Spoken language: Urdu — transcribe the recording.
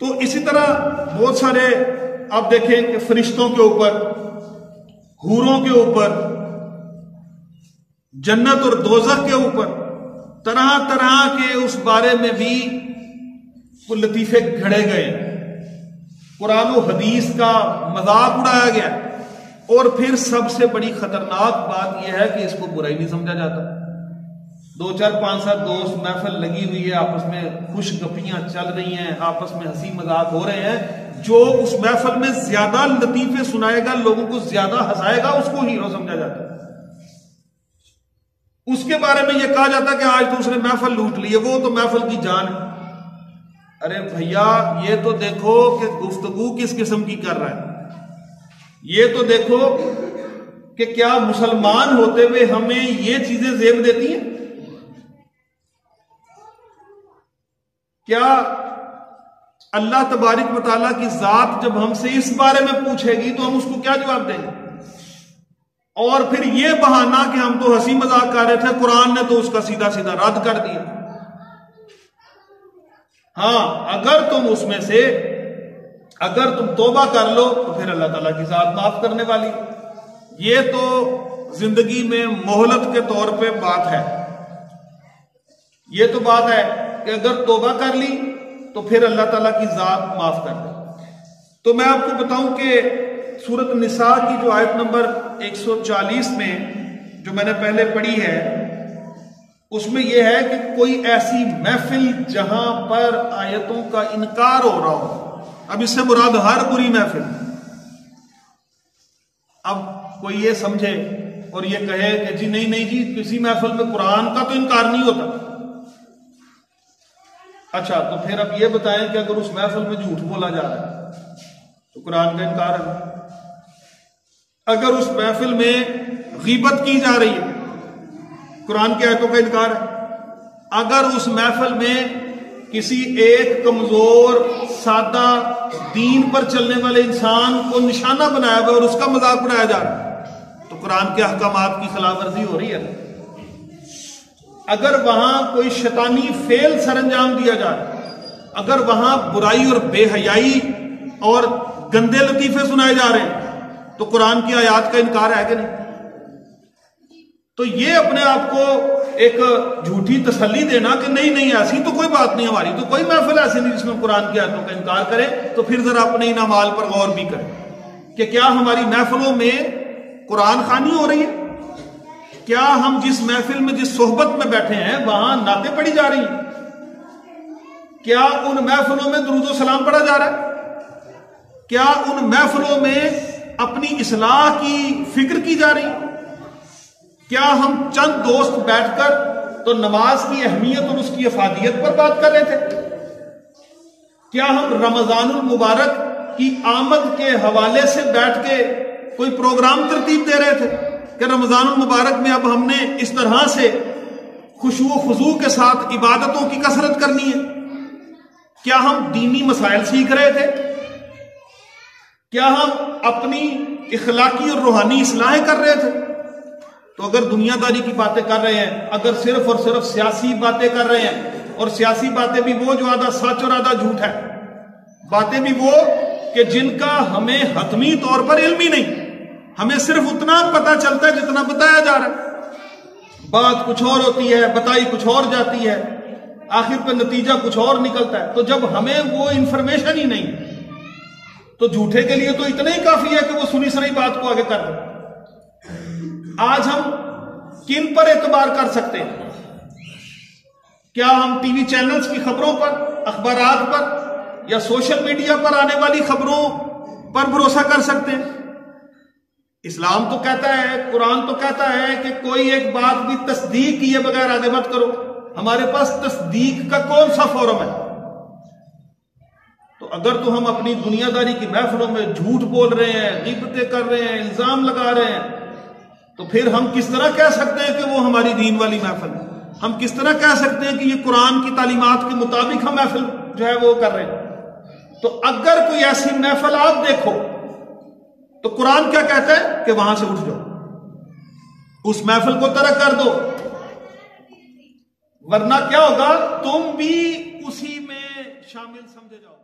تو اسی طرح بہت سارے آپ دیکھیں کہ فرشتوں کے اوپر، حوروں کے اوپر، جنت اور دوزخ کے اوپر طرح طرح کے اس بارے میں بھی وہ لطیفے گھڑے گئے، قرآن و حدیث کا مذاق اڑایا گیا۔ اور پھر سب سے بڑی خطرناک بات یہ ہے کہ اس کو برا ہی نہیں سمجھا جاتا۔ 2 4 5 7 دوست محفل لگی ہوئی ہے، آپس میں خوش گپیاں چل رہی ہیں، آپس میں ہنسی مذاق ہو رہے ہیں، جو اس محفل میں زیادہ لطیفے سنائے گا، لوگوں کو زیادہ ہنسائے گا، اس کو ہیرو سمجھا جاتا ہے۔ اس کے بارے میں یہ کہا جاتا ہے کہ آج تو اس نے محفل لوٹ لی ہے، وہ تو محفل کی جان ہے۔ ارے بھیا یہ تو دیکھو کہ گفتگو کس قسم کی کر رہا ہے، یہ تو دیکھو کہ کیا مسلمان ہوتے ہوئے ہمیں یہ چیزیں زیب دیتی ہیں؟ کیا اللہ تبارک و تعالیٰ کی ذات جب ہم سے اس بارے میں پوچھے گی تو ہم اس کو کیا جواب دیں گے؟ اور پھر یہ بہانہ کہ ہم تو ہنسی مذاق کر رہے تھے، قرآن نے تو اس کا سیدھا سیدھا رد کر دیا۔ ہاں اگر تم اس میں سے اگر تم توبہ کر لو تو پھر اللہ تعالیٰ کی ذات معاف کرنے والی۔ یہ تو زندگی میں مہلت کے طور پہ بات ہے، یہ تو بات ہے کہ اگر توبہ کر لی تو پھر اللہ تعالیٰ کی ذات معاف کر دے۔ تو میں آپ کو بتاؤں کہ سورۃ النساء کی جو آیت نمبر 140 میں جو میں نے پہلے پڑھی ہے، اس میں یہ ہے کہ کوئی ایسی محفل جہاں پر آیتوں کا انکار ہو رہا ہو، اب اس سے مراد ہر بری محفل۔ اب کوئی یہ سمجھے اور یہ کہے کہ جی نہیں جی کسی محفل میں قرآن کا تو انکار نہیں ہوتا۔ اچھا تو پھر اب یہ بتائیں کہ اگر اس محفل میں جھوٹ بولا جا رہا ہے تو قرآن کا انکار ہے، اگر اس محفل میں غیبت کی جا رہی ہے قرآن کی آیتوں کا انکار ہے، اگر اس محفل میں کسی ایک کمزور سادہ دین پر چلنے والے انسان کو نشانہ بنایا ہوا اور اس کا مذاق اڑایا جا رہا ہے تو قرآن کے احکامات کی خلاف ورزی ہو رہی ہے۔ اگر وہاں کوئی شیطانی فعل سر انجام دیا جا رہا ہے، اگر وہاں برائی اور بے حیائی اور گندے لطیفے سنائے جا رہے ہیں تو قرآن کی آیات کا انکار ہے کہ نہیں؟ تو یہ اپنے آپ کو ایک جھوٹی تسلی دینا کہ نہیں ایسی تو کوئی بات نہیں، ہماری تو کوئی محفل ایسی نہیں جس میں قرآن کی آیتوں کا انکار کرے، تو پھر ذرا اپنے ان اعمال پر غور بھی کریں کہ کیا ہماری محفلوں میں قرآن خوانی ہو رہی ہے؟ کیا ہم جس محفل میں جس صحبت میں بیٹھے ہیں وہاں نعتیں پڑھی جا رہی ہیں؟ کیا ان محفلوں میں درود و سلام پڑھا جا رہا ہے؟ کیا ان محفلوں میں اپنی اصلاح کی فکر کی جا رہی ہے؟ کیا ہم چند دوست بیٹھ کر تو نماز کی اہمیت اور اس کی افادیت پر بات کر رہے تھے؟ کیا ہم رمضان المبارک کی آمد کے حوالے سے بیٹھ کے کوئی پروگرام ترتیب دے رہے تھے کہ رمضان المبارک میں اب ہم نے اس طرح سے خشوع و خضوع کے ساتھ عبادتوں کی کثرت کرنی ہے؟ کیا ہم دینی مسائل سیکھ رہے تھے؟ کیا ہم اپنی اخلاقی اور روحانی اصلاحیں کر رہے تھے؟ تو اگر دنیا داری کی باتیں کر رہے ہیں، اگر صرف اور صرف سیاسی باتیں کر رہے ہیں، اور سیاسی باتیں بھی وہ جو آدھا سچ اور آدھا جھوٹ ہے، باتیں بھی وہ کہ جن کا ہمیں حتمی طور پر علم ہی نہیں، ہمیں صرف اتنا پتہ چلتا ہے جتنا بتایا جا رہا ہے، بات کچھ اور ہوتی ہے، بتائی کچھ اور جاتی ہے، آخر پہ نتیجہ کچھ اور نکلتا ہے۔ تو جب ہمیں وہ انفارمیشن ہی نہیں تو جھوٹے کے لیے تو اتنا ہی کافی ہے کہ وہ سنی سنی بات کو آگے کر دیں۔ آج ہم کن پر اعتبار کر سکتے ہیں؟ کیا ہم ٹی وی چینلز کی خبروں پر، اخبارات پر، یا سوشل میڈیا پر آنے والی خبروں پر بھروسہ کر سکتے ہیں؟ اسلام تو کہتا ہے، قرآن تو کہتا ہے کہ کوئی ایک بات بھی تصدیق کیے بغیر آگے مت کرو۔ ہمارے پاس تصدیق کا کون سا فورم ہے؟ تو اگر تو ہم اپنی دنیا داری کی محفلوں میں جھوٹ بول رہے ہیں، غیبتیں کر رہے ہیں، الزام لگا رہے ہیں، تو پھر ہم کس طرح کہہ سکتے ہیں کہ وہ ہماری دین والی محفل ہے؟ ہم کس طرح کہہ سکتے ہیں کہ یہ قرآن کی تعلیمات کے مطابق ہم محفل جو ہے وہ کر رہے ہیں؟ تو اگر کوئی ایسی محفل آپ دیکھو تو قرآن کیا کہتا ہے کہ وہاں سے اٹھ جاؤ، اس محفل کو ترک کر دو، ورنہ کیا ہوگا؟ تم بھی اسی میں شامل سمجھے جاؤ۔